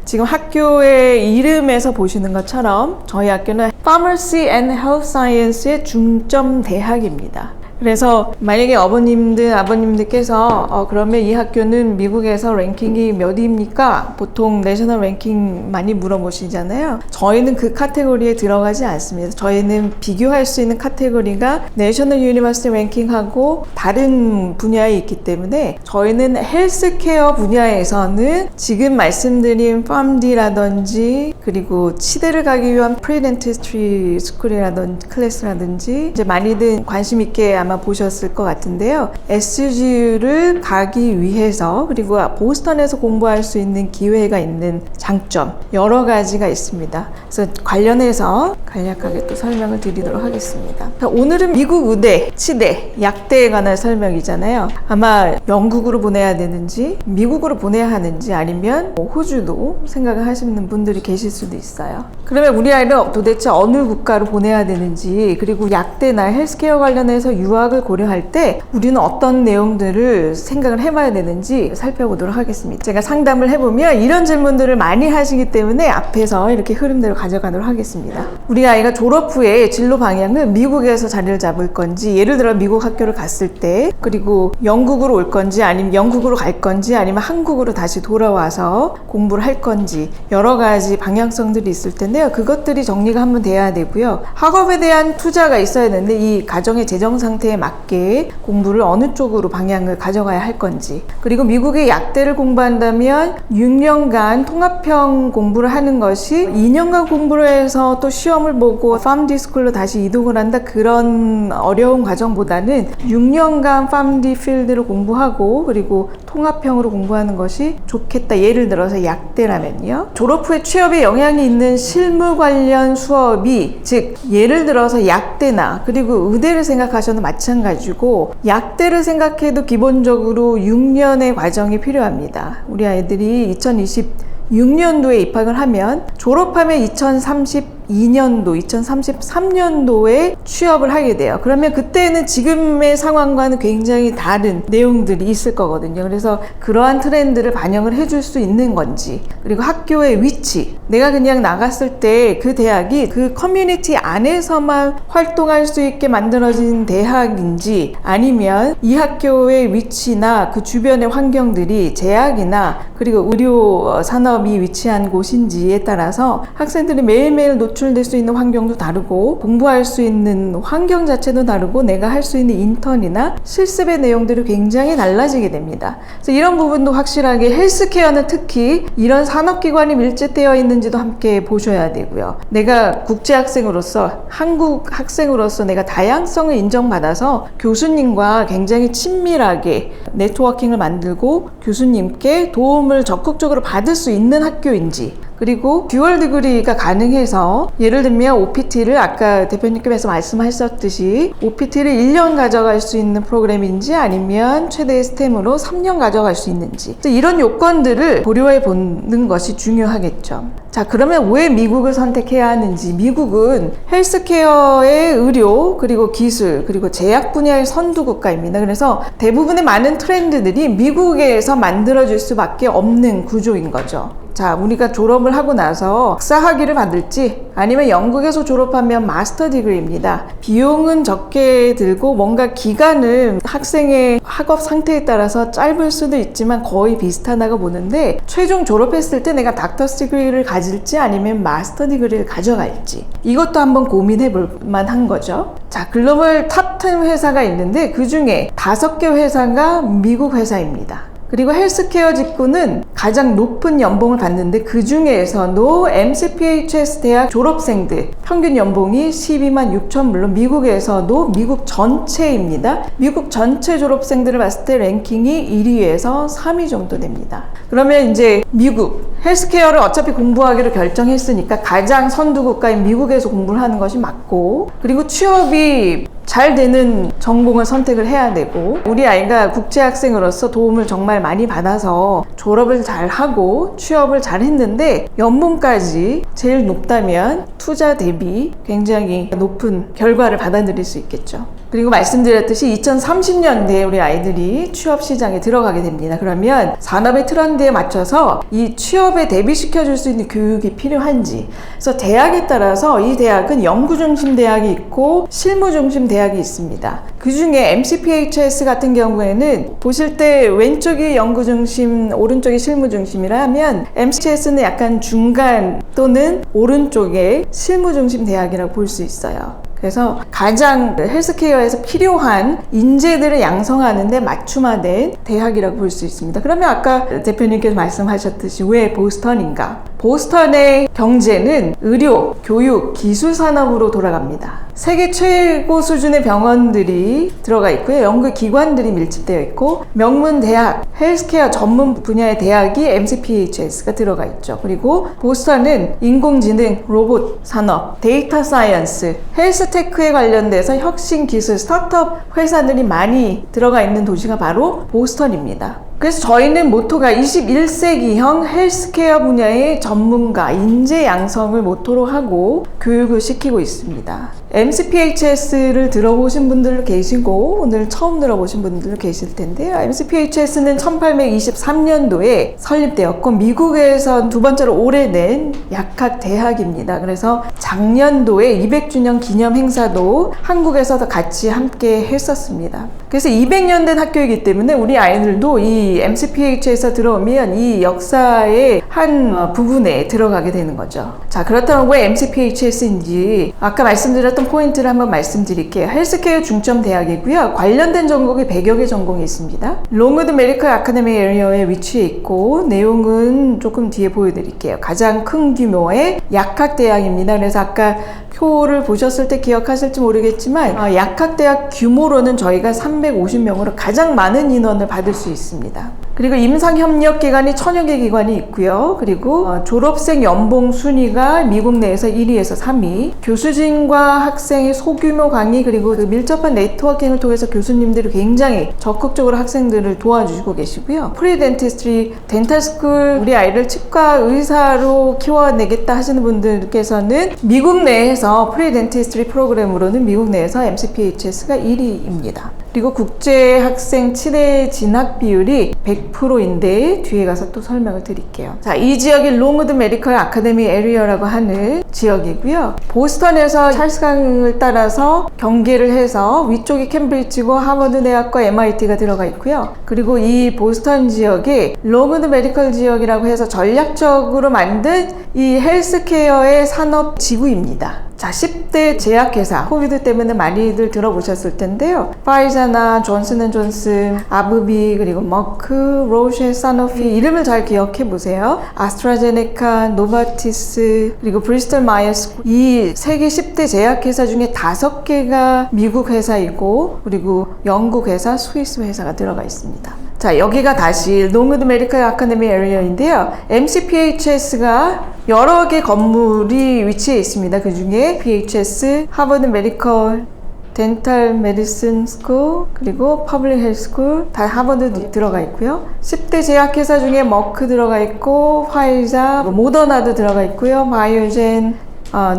지금 학교의 이름에서 보시는 것처럼 저희 학교는 Pharmacy and Health Science의 중점 대학입니다. 그래서 만약에 어머님들, 아버님들께서 그러면 이 학교는 미국에서 랭킹이 몇입니까? 보통 내셔널 랭킹 많이 물어보시잖아요. 저희는 그 카테고리에 들어가지 않습니다. 저희는 비교할 수 있는 카테고리가 내셔널 유니버시티 랭킹하고 다른 분야에 있기 때문에 저희는 헬스케어 분야에서는 지금 말씀드린 PharmD라든지 그리고 치대를 가기 위한 프리덴티스트리 스쿨이라든지 클래스라든지 이제 많이들 관심 있게 아마 보셨을 것 같은데요. SU를 가기 위해서 그리고 보스턴에서 공부할 수 있는 기회가 있는 장점 여러 가지가 있습니다. 그래서 관련해서 간략하게 또 설명을 드리도록 하겠습니다. 오늘은 미국 의대, 치대, 약대에 관한 설명이잖아요. 아마 영국으로 보내야 되는지 미국으로 보내야 하는지 아니면 호주도 생각을 하시는 분들이 계실 수도 있어요. 그러면 우리 아이를 도대체 어느 국가로 보내야 되는지 그리고 약대나 헬스케어 관련해서 유학을 고려할 때 우리는 어떤 내용들을 생각을 해봐야 되는지 살펴보도록 하겠습니다. 제가 상담을 해보면 이런 질문들을 많이 하시기 때문에 앞에서 이렇게 흐름대로 가져가도록 하겠습니다. 우리 아이가 졸업 후에 진로 방향을 미국에서 자리를 잡을 건지 예를 들어 미국 학교를 갔을 때 그리고 영국으로 올 건지 아니면 영국으로 갈 건지 아니면 한국으로 다시 돌아와서 공부를 할 건지 여러 가지 방향성들이 있을 텐데요. 그것들이 정리가 한번 돼야 되고요. 학업에 대한 투자가 있어야 되는데 이 가정의 재정 상태에 맞게 공부를 어느 쪽으로 방향을 가져가야 할 건지 그리고 미국의 약대를 공부한다면 6년간 통합형 공부를 하는 것이 2년간 공부를 해서 또 시험을 보고 PharmD 스쿨로 다시 이동을 한다 그런 어려운 과정보다는 6년간 PharmD 필드를 공부하고 그리고 통합형으로 공부하는 것이 좋겠다. 예를 들어서 약대라면요. 졸업 후에 취업에 영향이 있는 실무 관련 수업이 즉 예를 들어서 약대나 그리고 의대를 생각하셔도 마찬가지고 약대를 생각해도 기본적으로 6년의 과정이 필요합니다. 우리 아이들이 2026년도에 입학을 하면 졸업하면 2032년도, 2033년도에 취업을 하게 돼요. 그러면 그때는 지금의 상황과는 굉장히 다른 내용들이 있을 거거든요. 그래서 그러한 트렌드를 반영을 해줄 수 있는 건지 그리고 학교의 위치 내가 그냥 나갔을 때 그 대학이 그 커뮤니티 안에서만 활동할 수 있게 만들어진 대학인지 아니면 이 학교의 위치나 그 주변의 환경들이 제약이나 그리고 의료 산업이 위치한 곳인지에 따라서 학생들이 매일매일 노출될 수 있는 환경도 다르고 공부할 수 있는 환경 자체도 다르고 내가 할 수 있는 인턴이나 실습의 내용들이 굉장히 달라지게 됩니다. 그래서 이런 부분도 확실하게 헬스케어는 특히 이런 산업기관이 밀집되어 있는지도 함께 보셔야 되고요. 내가 국제학생으로서 한국 학생으로서 내가 다양성을 인정받아서 교수님과 굉장히 친밀하게 네트워킹을 만들고 교수님께 도움을 적극적으로 받을 수 있는 학교인지 그리고 듀얼 디그리가 가능해서 예를 들면 OPT를 아까 대표님께서 말씀하셨듯이 OPT를 1년 가져갈 수 있는 프로그램인지 아니면 최대의 스템으로 3년 가져갈 수 있는지 이런 요건들을 고려해 보는 것이 중요하겠죠. 자, 그러면 왜 미국을 선택해야 하는지 미국은 헬스케어의 의료 그리고 기술 그리고 제약 분야의 선두 국가입니다. 그래서 대부분의 많은 트렌드들이 미국에서 만들어질 수밖에 없는 구조인 거죠. 자, 우리가 졸업을 하고 나서 박사 학위를 받을지 아니면 영국에서 졸업하면 마스터 디그리입니다. 비용은 적게 들고 뭔가 기간은 학생의 학업 상태에 따라서 짧을 수도 있지만 거의 비슷하다고 보는데 최종 졸업했을 때 내가 닥터스 디그리를 가질지 아니면 마스터 디그리를 가져갈지 이것도 한번 고민해 볼 만한 거죠. 자, 글로벌 탑10 회사가 있는데 그 중에 5개 회사가 미국 회사입니다. 그리고 헬스케어 직구는 가장 높은 연봉을 받는데 그 중에서도 MCPHS 대학 졸업생들 평균 연봉이 12만 6천 물론 미국에서도 미국 전체입니다. 미국 전체 졸업생들을 봤을 때 랭킹이 1위에서 3위 정도 됩니다. 그러면 이제 미국 헬스케어를 어차피 공부하기로 결정했으니까 가장 선두 국가인 미국에서 공부를 하는 것이 맞고 그리고 취업이 잘 되는 전공을 선택을 해야 되고 우리 아이가 국제학생으로서 도움을 정말 많이 받아서 졸업을 잘 하고 취업을 잘 했는데 연봉까지 제일 높다면 투자 대비 굉장히 높은 결과를 받아들일 수 있겠죠. 그리고 말씀드렸듯이 2030년대에 우리 아이들이 취업 시장에 들어가게 됩니다. 그러면 산업의 트렌드에 맞춰서 이 취업에 대비시켜줄 수 있는 교육이 필요한지, 그래서 대학에 따라서 이 대학은 연구 중심 대학이 있고 실무 중심 대학이 있습니다. 그 중에 MCPHS 같은 경우에는 보실 때 왼쪽이 연구 중심, 오른쪽이 실무 중심이라면 MCPHS는 약간 중간 또는 오른쪽에 실무 중심 대학이라고 볼 수 있어요. 그래서 가장 헬스케어에서 필요한 인재들을 양성하는 데 맞춤화된 대학이라고 볼 수 있습니다. 그러면 아까 대표님께서 말씀하셨듯이 왜 보스턴인가? 보스턴의 경제는 의료, 교육, 기술 산업으로 돌아갑니다. 세계 최고 수준의 병원들이 들어가 있고요. 연구기관들이 밀집되어 있고 명문 대학, 헬스케어 전문 분야의 대학이 MCPHS가 들어가 있죠. 그리고 보스턴은 인공지능, 로봇 산업, 데이터 사이언스, 헬스테크에 관련돼서 혁신 기술, 스타트업 회사들이 많이 들어가 있는 도시가 바로 보스턴입니다. 그래서 저희는 모토가 21세기형 헬스케어 분야의 전문가, 인재 양성을 모토로 하고 교육을 시키고 있습니다. MCPHS를 들어보신 분들도 계시고 오늘 처음 들어보신 분들도 계실 텐데요. MCPHS는 1823년도에 설립되었고 미국에서 두 번째로 오래된 약학 대학입니다. 그래서 작년도에 200주년 기념 행사도 한국에서도 같이 함께 했었습니다. 그래서 200년 된 학교이기 때문에 우리 아이들도 이 MCPH에서 들어오면 이 역사의 한 부분에 들어가게 되는 거죠. 자, 그렇다면 왜 MCPHS인지 아까 말씀드렸던 포인트를 한번 말씀드릴게요. 헬스케어 중점 대학이고요. 관련된 전공이 100여 개 전공이 있습니다. 롱우드 메디컬 아카데미 에리어에 위치해 있고 내용은 조금 뒤에 보여드릴게요. 가장 큰 규모의 약학대학입니다. 그래서 아까 표를 보셨을 때 기억하실지 모르겠지만 약학대학 규모로는 저희가 350명으로 가장 많은 인원을 받을 수 있습니다. 그리고 임상협력기관이 1000여 개 기관이 있고요. 그리고 졸업생 연봉 순위가 미국 내에서 1위에서 3위, 교수진과 학생의 소규모 강의 그리고 그 밀접한 네트워킹을 통해서 교수님들이 굉장히 적극적으로 학생들을 도와주시고 계시고요. 프리덴티스트리, 덴탈스쿨, 우리 아이를 치과 의사로 키워내겠다 하시는 분들께서는 미국 내에서 프리덴티스트리 프로그램으로는 미국 내에서 MCPHS가 1위입니다. 그리고 국제 학생 7회 진학 비율이 100%인데 뒤에 가서 또 설명을 드릴게요. 자, 이 지역이 롱우드 메디컬 아카데미 에리어라고 하는 지역이고요. 보스턴에서 찰스강을 따라서 경계를 해서 위쪽이 캠브리지고 하버드 대학과 MIT가 들어가 있고요. 그리고 이 보스턴 지역이 롱우드 메디컬 지역이라고 해서 전략적으로 만든 이 헬스케어의 산업 지구입니다. 자, 10대 제약회사, 코비드 때문에 많이들 들어보셨을 텐데요. 파이자나 존슨앤존슨, 아브비, 그리고 머크, 로쉐, 사노피 이름을 잘 기억해 보세요. 아스트라제네카, 노바티스, 그리고 브리스톨 마이어스 이 세계 10대 제약회사 중에 5개가 미국 회사이고 그리고 영국 회사, 스위스 회사가 들어가 있습니다. 자, 여기가 다시 롱우드 메디컬 아카데미 에리어인데요. MCPHS가 여러 개 건물이 위치해 있습니다. 그 중에 PHS, 하버드 메디컬, 덴탈 메디슨 스쿨, 그리고 퍼블릭 헬스 스쿨 다 하버드 들어가 있고요. 10대 제약회사 중에 머크 들어가 있고 파이자, 모더나도 들어가 있고요. 바이오젠,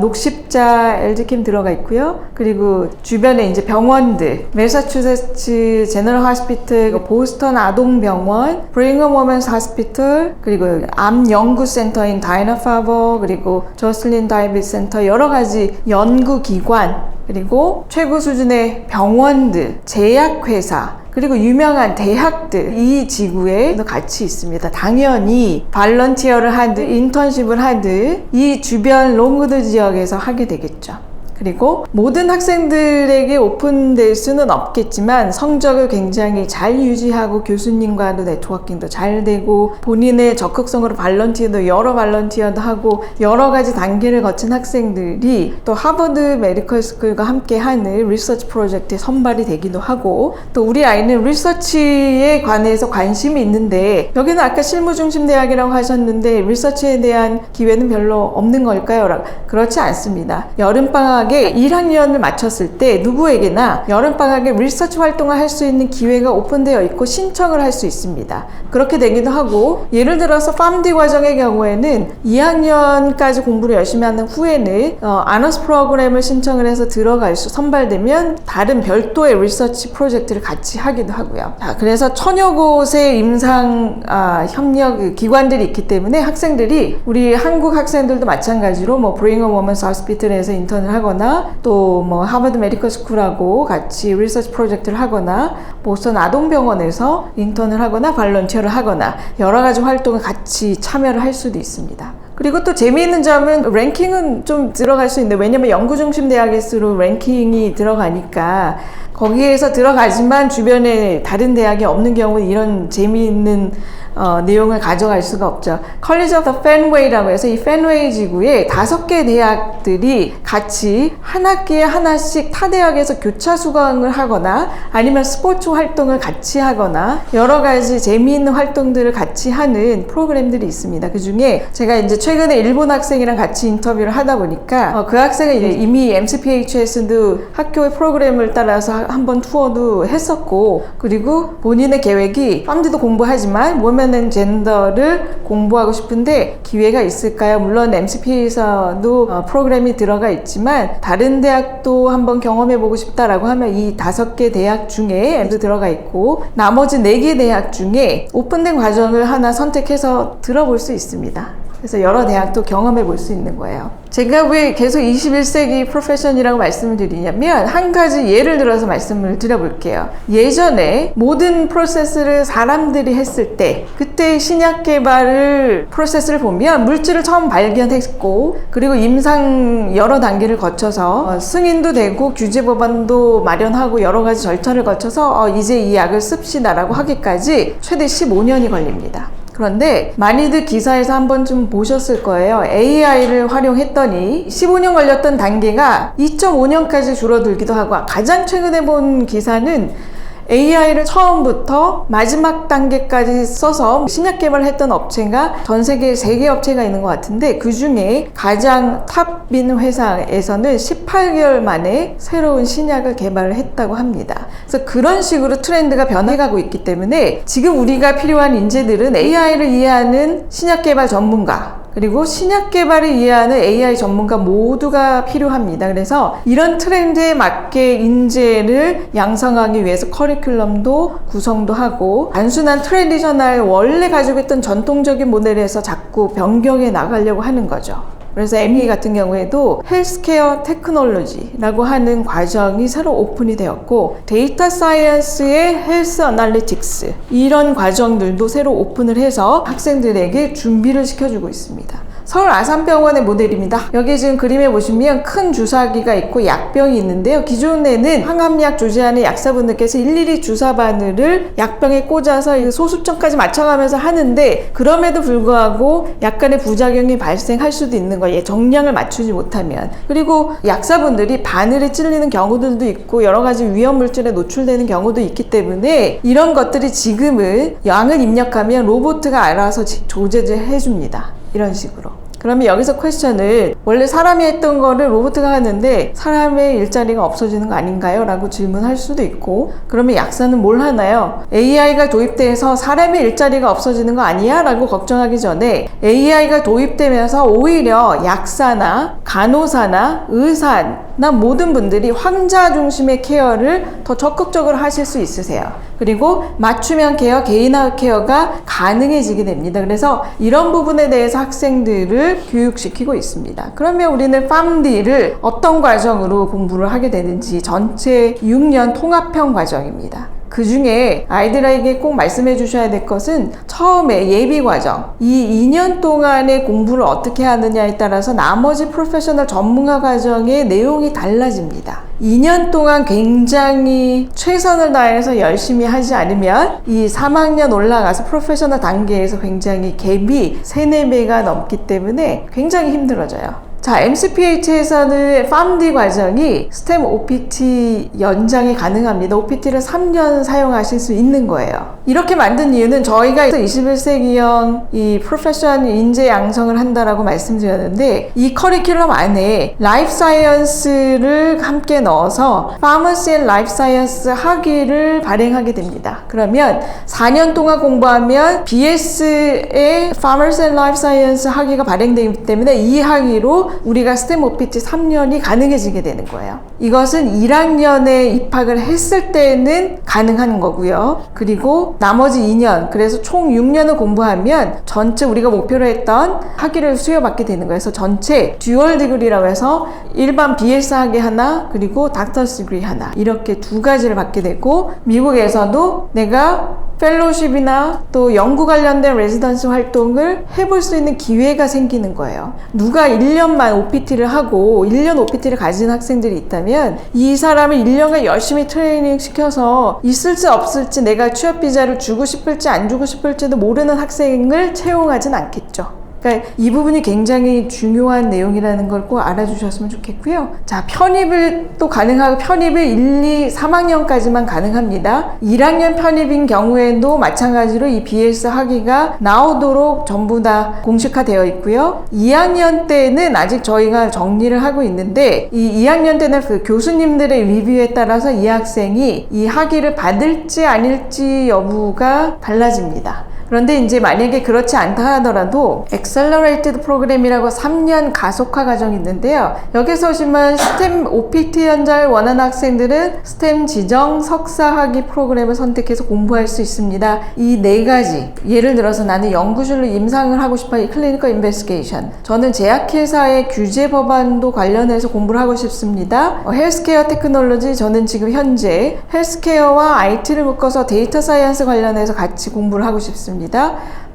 녹십자, LG킴 들어가 있고요. 그리고 주변에 이제 병원들, 매사추세츠 제너럴 하스피털, 보스턴 아동병원, 브링엄 워먼스 하스피털, 그리고 암 연구센터인 다이나파버, 그리고 저슬린 다이비스 센터 여러 가지 연구기관, 그리고 최고 수준의 병원들, 제약회사, 그리고 유명한 대학들 이 지구에 같이 있습니다. 당연히 발런티어를 하든 인턴십을 하든 이 주변 롱우드 지역에서 하게 되겠죠. 그리고 모든 학생들에게 오픈될 수는 없겠지만 성적을 굉장히 잘 유지하고 교수님과도 네트워킹도 잘 되고 본인의 적극성으로 발런티어도 여러 발런티어도 하고 여러 가지 단계를 거친 학생들이 또 하버드 메디컬 스쿨과 함께 하는 리서치 프로젝트에 선발이 되기도 하고 또 우리 아이는 리서치에 관해서 관심이 있는데 여기는 아까 실무중심 대학이라고 하셨는데 리서치에 대한 기회는 별로 없는 걸까요? 그렇지 않습니다. 여름방학에 여름방학에 1학년을 마쳤을 때 누구에게나 여름방학에 리서치 활동을 할 수 있는 기회가 오픈되어 있고 신청을 할 수 있습니다. 그렇게 되기도 하고, 예를 들어서 PharmD 과정의 경우에는 2학년까지 공부를 열심히 하는 후에는 아너스 프로그램을 신청을 해서 선발되면 다른 별도의 리서치 프로젝트를 같이 하기도 하고요. 자, 그래서 천여 곳의 임상 협력 기관들이 있기 때문에 학생들이, 우리 한국 학생들도 마찬가지로 뭐 브링엄 워먼스 호스피털에서 인턴을 하거나, 또 뭐 하버드 메디컬 스쿨하고 같이 리서치 프로젝트를 하거나, 보스턴 아동병원에서 인턴을 하거나 발런티어를 하거나 여러 가지 활동을 같이 참여를 할 수도 있습니다. 그리고 또 재미있는 점은 랭킹은 좀 들어갈 수 있는데, 왜냐면 연구 중심 대학일수록 랭킹이 들어가니까 거기에서 들어가지만 주변에 다른 대학이 없는 경우는 이런 재미있는 내용을 가져갈 수가 없죠. 컬리지 오브 펜웨이라고 해서 이 펜웨이 지구에 5개 대학들이 같이 한 학기에 하나씩 타 대학에서 교차 수강을 하거나 아니면 스포츠 활동을 같이 하거나 여러 가지 재미있는 활동들을 같이 하는 프로그램들이 있습니다. 그 중에 제가 이제 최근에 일본 학생이랑 같이 인터뷰를 하다 보니까 그 학생은 이미 MCPHS도 학교의 프로그램을 따라서 한번 투어도 했었고, 그리고 본인의 계획이 PharmD도 공부하지만 women 젠더를 공부하고 싶은데 기회가 있을까요? 물론 MCP에서도 프로그램이 들어가 있지만 다른 대학도 한번 경험해보고 싶다라고 하면 이 5개 대학 중에 MCP도 들어가 있고, 나머지 4개 대학 중에 오픈된 과정을 하나 선택해서 들어볼 수 있습니다. 그래서 여러 대학도 경험해 볼 수 있는 거예요. 제가 왜 계속 21세기 프로페션이라고 말씀을 드리냐면, 한 가지 예를 들어서 말씀을 드려볼게요. 예전에 모든 프로세스를 사람들이 했을 때, 그때 신약 개발을 프로세스를 보면 물질을 처음 발견했고, 그리고 임상 여러 단계를 거쳐서 승인도 되고 규제 법안도 마련하고 여러 가지 절차를 거쳐서 이제 이 약을 씁시다라고 하기까지 최대 15년이 걸립니다. 그런데 많이들 기사에서 한 번쯤 보셨을 거예요. AI를 활용했더니 15년 걸렸던 단계가 2.5년까지 줄어들기도 하고, 가장 최근에 본 기사는 AI를 처음부터 마지막 단계까지 써서 신약 개발을 했던 업체가 전 세계에 3개 업체가 있는 것 같은데, 그 중에 가장 탑인 회사에서는 18개월 만에 새로운 신약을 개발을 했다고 합니다. 그래서 그런 식으로 트렌드가 변해가고 있기 때문에 지금 우리가 필요한 인재들은 AI를 이해하는 신약 개발 전문가, 그리고 신약 개발을 이해하는 AI 전문가 모두가 필요합니다. 그래서 이런 트렌드에 맞게 인재를 양성하기 위해서 커리큘럼도 구성도 하고, 단순한 트레디셔널 원래 가지고 있던 전통적인 모델에서 자꾸 변경해 나가려고 하는 거죠. 그래서 ME 같은 경우에도 헬스케어 테크놀로지라고 하는 과정이 새로 오픈이 되었고, 데이터 사이언스의 헬스 어널리틱스, 이런 과정들도 새로 오픈을 해서 학생들에게 준비를 시켜주고 있습니다. 서울 아산병원의 모델입니다. 여기 지금 그림에 보시면 큰 주사기가 있고 약병이 있는데요. 기존에는 항암약 조제하는 약사분들께서 일일이 주사 바늘을 약병에 꽂아서 소수점까지 맞춰가면서 하는데, 그럼에도 불구하고 약간의 부작용이 발생할 수도 있는 거예요. 정량을 맞추지 못하면. 그리고 약사분들이 바늘에 찔리는 경우들도 있고 여러 가지 위험물질에 노출되는 경우도 있기 때문에, 이런 것들이 지금은 양을 입력하면 로봇가 알아서 조제를 해줍니다. 이런 식으로. 그러면 여기서 퀘스천은, 원래 사람이 했던 거를 로봇가 하는데 사람의 일자리가 없어지는 거 아닌가요? 라고 질문할 수도 있고, 그러면 약사는 뭘 하나요? AI가 도입돼서 사람의 일자리가 없어지는 거 아니야? 라고 걱정하기 전에 AI가 도입되면서 오히려 약사나 간호사나 의사나 모든 분들이 환자 중심의 케어를 더 적극적으로 하실 수 있으세요. 그리고 맞춤형 케어, 개인화 케어가 가능해지게 됩니다. 그래서 이런 부분에 대해서 학생들을 교육시키고 있습니다. 그러면 우리는 PharmD를 어떤 과정으로 공부를 하게 되는지, 전체 6년 통합형 과정입니다. 그 중에 아이들에게 꼭 말씀해 주셔야 될 것은, 처음에 예비 과정, 이 2년 동안의 공부를 어떻게 하느냐에 따라서 나머지 프로페셔널 전문가 과정의 내용이 달라집니다. 2년 동안 굉장히 최선을 다해서 열심히 하지 않으면 이 3학년 올라가서 프로페셔널 단계에서 굉장히 갭이 3, 4배가 넘기 때문에 굉장히 힘들어져요. 자, MCPH에서는 PharmD 과정이 STEM OPT 연장이 가능합니다. OPT를 3년 사용하실 수 있는 거예요. 이렇게 만든 이유는 저희가 21세기형 이 프로페셔널 인재 양성을 한다라고 말씀드렸는데, 이 커리큘럼 안에 라이프 사이언스를 함께 넣어서 파머시 앤 라이프 사이언스 학위를 발행하게 됩니다. 그러면 4년 동안 공부하면 BS의 파머시 앤 라이프 사이언스 학위가 발행되기 때문에 이 학위로 우리가 STEM OPT 3년이 가능해지게 되는 거예요. 이것은 1학년에 입학을 했을 때는 가능한 거고요. 그리고 나머지 2년, 그래서 총 6년을 공부하면 전체 우리가 목표로 했던 학위를 수여받게 되는 거예요. 그래서 전체 듀얼 디그리라고 해서 일반 BS 학위 하나, 그리고 닥터스 디그리 하나, 이렇게 두 가지를 받게 되고, 미국에서도 내가 펠로우십이나 또 연구 관련된 레지던스 활동을 해볼 수 있는 기회가 생기는 거예요. 누가 1년만 OPT를 하고 1년 OPT를 가진 학생들이 있다면 이 사람을 1년간 열심히 트레이닝 시켜서 있을지 없을지, 내가 취업 비자를 주고 싶을지 안 주고 싶을지도 모르는 학생을 채용하진 않겠죠. 그러니까 이 부분이 굉장히 중요한 내용이라는 걸 꼭 알아주셨으면 좋겠고요. 자, 편입을 또 가능하고, 편입을 1, 2, 3학년까지만 가능합니다. 1학년 편입인 경우에도 마찬가지로 이 BS 학위가 나오도록 전부 다 공식화되어 있고요. 2학년 때는 아직 저희가 정리를 하고 있는데, 이 2학년 때는 그 교수님들의 리뷰에 따라서 이 학생이 이 학위를 받을지 아닐지 여부가 달라집니다. 그런데 이제 만약에 그렇지 않다 하더라도 Accelerated 프로그램이라고 3년 가속화 과정이 있는데요. 여기서 보시면 STEM OPT 연장을 원하는 학생들은 STEM 지정 석사 학위 프로그램을 선택해서 공부할 수 있습니다. 이 네 가지, 예를 들어서 나는 연구실로 임상을 하고 싶어요. 클리니컬 인베스티게이션. 저는 제약회사의 규제 법안도 관련해서 공부를 하고 싶습니다. 헬스케어 테크놀로지, 저는 지금 현재 헬스케어와 IT를 묶어서 데이터 사이언스 관련해서 같이 공부를 하고 싶습니다.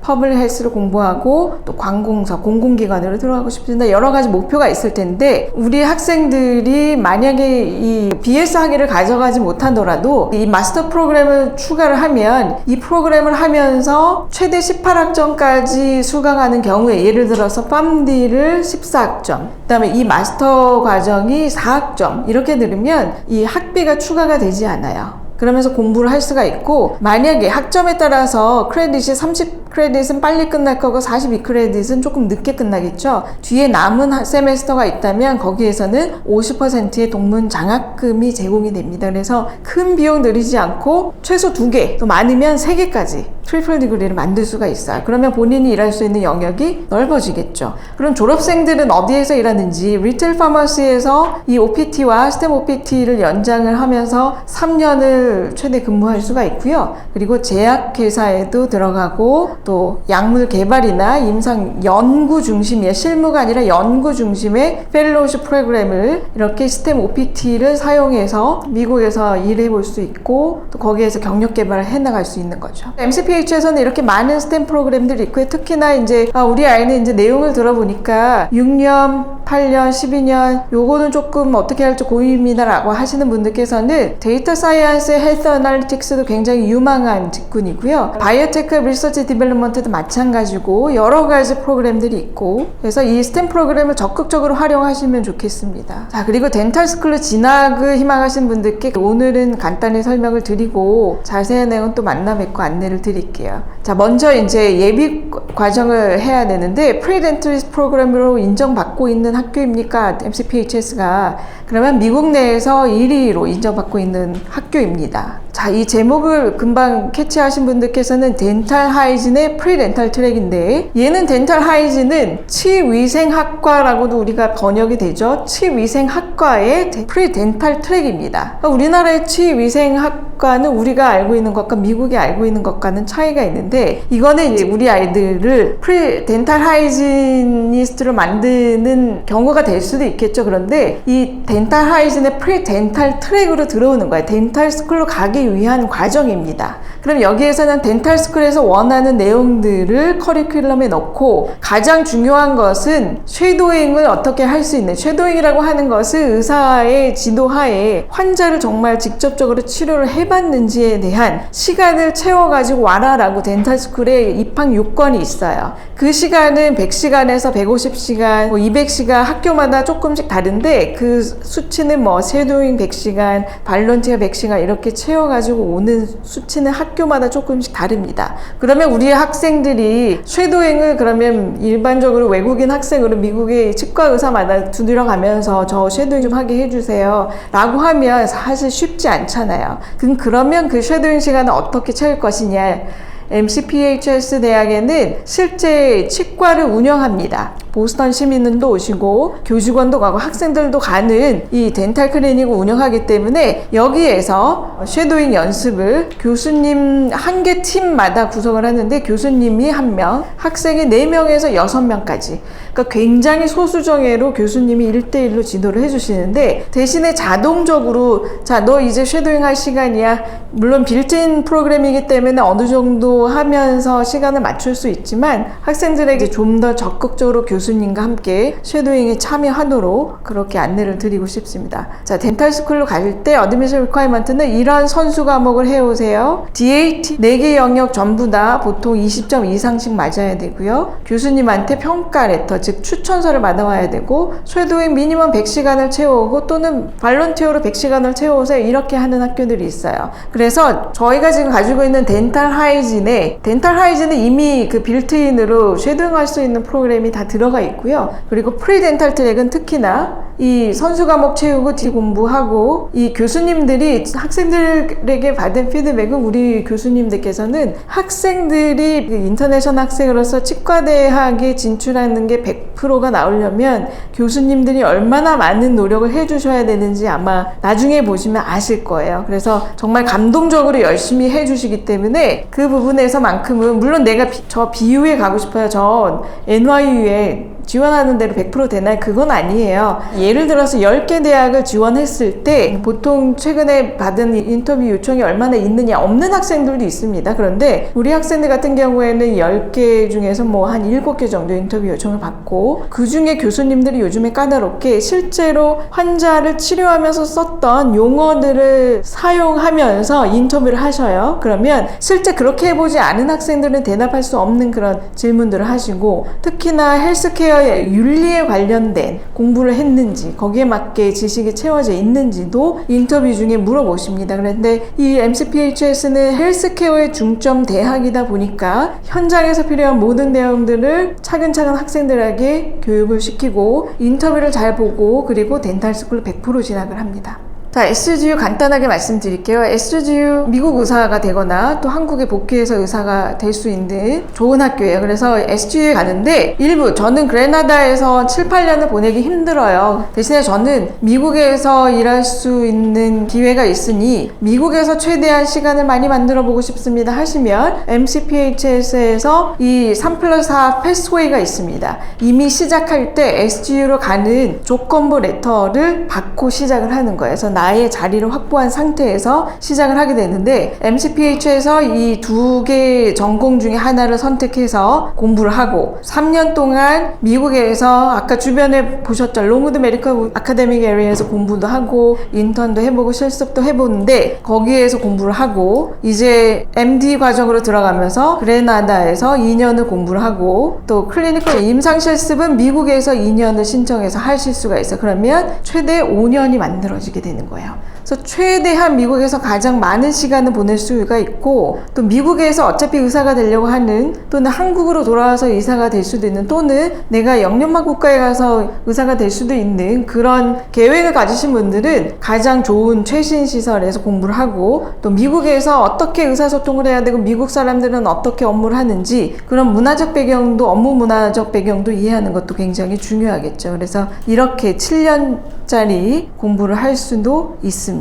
퍼블릭 헬스를 공부하고 또 관공서, 공공기관으로 들어가고 싶습니다. 여러 가지 목표가 있을 텐데, 우리 학생들이 만약에 이 BS 학위를 가져가지 못하더라도 이 마스터 프로그램을 추가를 하면, 이 프로그램을 하면서 최대 18학점까지 수강하는 경우에, 예를 들어서 PharmD를 14학점, 그 다음에 이 마스터 과정이 4학점 이렇게 들으면 이 학비가 추가가 되지 않아요. 그러면서 공부를 할 수가 있고, 만약에 학점에 따라서 크레딧이 30크레딧은 빨리 끝날 거고 42크레딧은 조금 늦게 끝나겠죠. 뒤에 남은 세메스터가 있다면 거기에서는 50%의 동문 장학금이 제공이 됩니다. 그래서 큰 비용 들이지 않고 최소 2개, 또 많으면 3개까지 트리플 디그리를 만들 수가 있어요. 그러면 본인이 일할 수 있는 영역이 넓어지겠죠. 그럼 졸업생들은 어디에서 일하는지, 리테일 파머시에서 이 OPT와 STEM OPT를 연장을 하면서 3년을 최대 근무할 수가 있고요. 그리고 제약회사에도 들어가고, 또 약물 개발이나 임상 연구 중심이에요. 실무가 아니라 연구 중심의 펠로우십 프로그램을 이렇게 STEM OPT를 사용해서 미국에서 일해 볼 수 있고, 또 거기에서 경력 개발을 해나갈 수 있는 거죠. MCPH에서는 이렇게 많은 STEM 프로그램들이 있고요. 특히나 이제 우리 아이는 이제 내용을 들어보니까 6년, 8년, 12년 요거는 조금 어떻게 할지 고민입니다라고 하시는 분들께서는 데이터 사이언스, 헬스 애널리틱스도 굉장히 유망한 직군이고요. 바이오테크 리서치 디벨롭먼트도 마찬가지고 여러 가지 프로그램들이 있고, 그래서 이 스템 프로그램을 적극적으로 활용하시면 좋겠습니다. 자, 그리고 덴탈 스쿨로 진학을 희망하시는 분들께 오늘은 간단히 설명을 드리고 자세한 내용은 또 만나 뵙고 안내를 드릴게요. 자, 먼저 이제 예비 과정을 해야 되는데, 프리덴탈리스트 프로그램으로 인정받고 있는 학교입니까? MCPHS가. 그러면 미국 내에서 1위로 인정받고 있는 학교입니다. 자, 이 제목을 금방 캐치하신 분들께서는 덴탈 하이진의 프리덴탈 트랙인데, 얘는 덴탈 하이진은 치위생학과라고도 우리가 번역이 되죠. 치위생학과의 프리덴탈 트랙입니다. 그러니까 우리나라의 치위생학과는 우리가 알고 있는 것과 미국이 알고 있는 것과는 차이가 있는데, 이거는 이제 우리 아이들을 프리덴탈 하이지니스트로 만드는 경우가 될 수도 있겠죠. 그런데 이 덴탈 하이진의 프리덴탈 트랙으로 들어오는 거예요. 덴탈 스쿨로 가기 위한 과정입니다. 그럼 여기에서는 덴탈스쿨에서 원하는 내용들을 커리큘럼에 넣고 가장 중요한 것은 쉐도잉을 어떻게 할 수 있는, 쉐도잉이라고 하는 것은 의사의 지도하에 환자를 정말 직접적으로 치료를 해봤는지에 대한 시간을 채워가지고 와라라고 덴탈스쿨에 입학 요건이 있어요. 그 시간은 100시간에서 150시간, 200시간 학교마다 조금씩 다른데 그 수치는 뭐 쉐도잉 100시간, 발런티어 100시간 이렇게 채워가지고 오는 수치는 학교마다 조금씩 다릅니다. 그러면 우리 학생들이 쉐도잉을 그러면 일반적으로 외국인 학생으로 미국의 치과 의사마다 두드려 가면서 저 쉐도잉 좀 하게 해주세요 라고 하면 사실 쉽지 않잖아요. 그러면 그 쉐도잉 시간을 어떻게 채울 것이냐. MCPHS 대학에는 실제 치과를 운영합니다. 보스턴 시민들도 오시고 교직원도 가고 학생들도 가는 이 덴탈 클리닉을 운영하기 때문에 여기에서 쉐도잉 연습을 교수님 한 개 팀마다 구성을 하는데 교수님이 1명, 학생이 4명에서 6명까지, 그러니까 굉장히 소수정예로 교수님이 1대1로 지도를 해주시는데 대신에 자동적으로 자, 너 이제 쉐도잉 할 시간이야. 물론 빌트인 프로그램이기 때문에 어느 정도 하면서 시간을 맞출 수 있지만 학생들에게 좀 더 적극적으로 교수님과 함께 쉐도잉에 참여하도록 그렇게 안내를 드리고 싶습니다. 자, 덴탈스쿨로 갈 때 어드미션 리ኳ이먼트는 이러한 선수 과목을 해오세요. DAT 4개 영역 전부 다 보통 20점 이상씩 맞아야 되고요. 교수님한테 평가 레터, 즉 추천서를 받아와야 되고 쉐도잉 미니멈 100시간을 채워오고 또는 발런티어로 100시간을 채워오세요. 이렇게 하는 학교들이 있어요. 그래서 저희가 지금 가지고 있는 덴탈 하이진은 이미 그 빌트인으로 쉐도잉 할 수 있는 프로그램이 다 들어가 있고요. 그리고 프리덴탈 트랙은 특히나 이 선수 과목 채우고 뒤 공부하고 이 교수님들이 학생들에게 받은 피드백은 우리 교수님들께서는 학생들이 인터내셔널 학생으로서 치과대학에 진출하는 게 100%가 나오려면 교수님들이 얼마나 많은 노력을 해주셔야 되는지 아마 나중에 보시면 아실 거예요. 그래서 정말 감동적으로 열심히 해주시기 때문에 그 부분에서만큼은 물론 내가 저 BU에 가고 싶어요. 저 NYU에 지원하는 대로 100% 되나요? 그건 아니에요. 예를 들어서 10개 대학을 지원했을 때 보통 최근에 받은 인터뷰 요청이 얼마나 있느냐, 없는 학생들도 있습니다. 그런데 우리 학생들 같은 경우에는 10개 중에서 뭐 한 7개 정도 인터뷰 요청을 받고 그 중에 교수님들이 요즘에 까다롭게 실제로 환자를 치료하면서 썼던 용어들을 사용하면서 인터뷰를 하셔요. 그러면 실제 그렇게 해보지 않은 학생들은 대답할 수 없는 그런 질문들을 하시고 특히나 헬스케어 윤리에 관련된 공부를 했는지 거기에 맞게 지식이 채워져 있는지도 인터뷰 중에 물어보십니다. 그런데 이 MCPHS는 헬스케어의 중점 대학이다 보니까 현장에서 필요한 모든 내용들을 차근차근 학생들에게 교육을 시키고 인터뷰를 잘 보고 그리고 덴탈스쿨 100% 진학을 합니다. 자, SGU 간단하게 말씀드릴게요. SGU 미국 의사가 되거나 또 한국에 복귀해서 의사가 될 수 있는 좋은 학교예요. 그래서 SGU에 가는데 일부 저는 그레나다에서 7, 8년을 보내기 힘들어요. 대신에 저는 미국에서 일할 수 있는 기회가 있으니 미국에서 최대한 시간을 많이 만들어 보고 싶습니다 하시면 MCPHS에서 이 3+4 패스웨이가 있습니다. 이미 시작할 때 SGU로 가는 조건부 레터를 받고 시작을 하는 거예요. 그래서 나의 자리를 확보한 상태에서 시작을 하게 되는데 MCPH에서 이 2개 전공 중에 하나를 선택해서 공부를 하고 3년 동안 미국에서 아까 주변에 보셨죠? 롱우드 메디컬 아카데믹 에리어에서 공부도 하고 인턴도 해보고 실습도 해보는데 거기에서 공부를 하고 이제 MD 과정으로 들어가면서 그레나다에서 2년을 공부를 하고 또 클리니컬 임상 실습은 미국에서 2년을 신청해서 하실 수가 있어요. 그러면 최대 5년이 만들어지게 되는 거예요. 그래서 최대한 미국에서 가장 많은 시간을 보낼 수가 있고 또 미국에서 어차피 의사가 되려고 하는 또는 한국으로 돌아와서 의사가 될 수도 있는 또는 내가 영연마 국가에 가서 의사가 될 수도 있는 그런 계획을 가지신 분들은 가장 좋은 최신 시설에서 공부를 하고 또 미국에서 어떻게 의사소통을 해야 되고 미국 사람들은 어떻게 업무를 하는지 그런 문화적 배경도 업무 문화적 배경도 이해하는 것도 굉장히 중요하겠죠. 그래서 이렇게 7년짜리 공부를 할 수도 있습니다.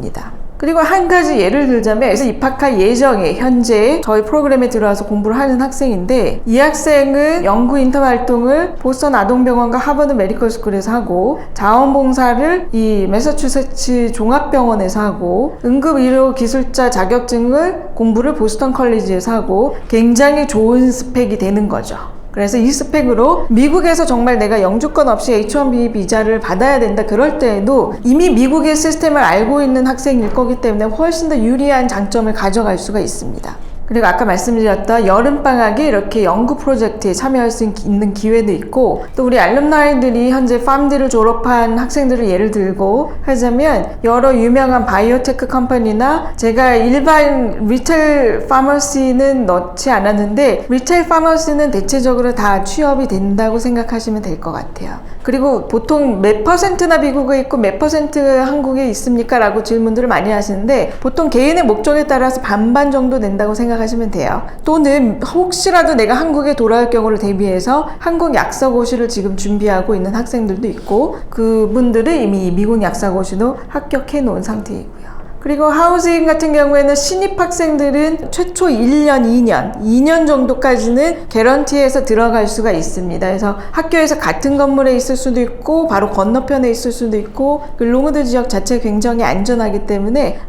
그리고 한 가지 예를 들자면 그래서 입학할 예정에 현재 저희 프로그램에 들어와서 공부를 하는 학생인데 이 학생은 연구 인턴 활동을 보스턴 아동병원과 하버드 메디컬 스쿨에서 하고 자원봉사를 이 매사추세츠 종합병원에서 하고 응급의료 기술자 자격증을 공부를 보스턴 컬리지에서 하고 굉장히 좋은 스펙이 되는 거죠. 그래서 이 스펙으로 미국에서 정말 내가 영주권 없이 H-1B 비자를 받아야 된다 그럴 때에도 이미 미국의 시스템을 알고 있는 학생일 거기 때문에 훨씬 더 유리한 장점을 가져갈 수가 있습니다. 그리고 아까 말씀드렸던 여름방학에 이렇게 연구 프로젝트에 참여할 수 있는 기회도 있고 또 우리 알룸나이들이 현재 팜디를 졸업한 학생들을 예를 들고 하자면 여러 유명한 바이오테크 컴퍼니나 제가 일반 리테일 파머시는 넣지 않았는데 리테일 파머시는 대체적으로 다 취업이 된다고 생각하시면 될 것 같아요. 그리고 보통 몇 퍼센트나 미국에 있고 몇 퍼센트 한국에 있습니까? 라고 질문들을 많이 하시는데 보통 개인의 목적에 따라서 반반 정도 된다고 생각하시면 돼요. 또는 혹시라도 내가 한국에 돌아올 경우를 대비해서 한국 약사고시를 지금 준비하고 있는 학생들도 있고 그분들은 이미 미국 약사고시도 합격해 놓은 상태이고요. 그리고 하우징 같은 경우에는 신입 학생들은 최초 1년, 2년 정도까지는 개런티에서 들어갈 수가 있습니다. 그래서 학교에서 같은 건물에 있을 수도 있고 바로 건너편에 있을 수도 있고 그 롱우드 지역 자체가 굉장히 안전하기 때문에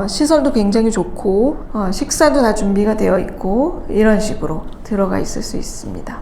시설도 굉장히 좋고 식사도 다 준비가 되어 있고 이런 식으로 들어가 있을 수 있습니다.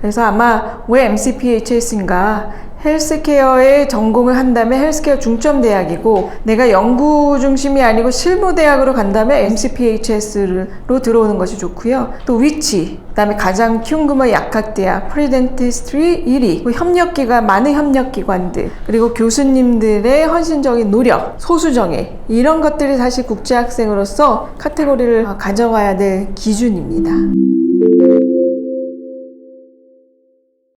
그래서 아마 왜 MCPHS인가 헬스케어에 전공을 한다면 헬스케어 중점대학이고 내가 연구 중심이 아니고 실무대학으로 간다면 MCPHS로 들어오는 것이 좋고요. 또 위치, 그 다음에 가장 키운 규모의 약학대학, 프리덴티스트리 1위, 협력기관, 많은 협력기관들, 그리고 교수님들의 헌신적인 노력, 소수정예 이런 것들이 사실 국제학생으로서 카테고리를 가져가야 될 기준입니다.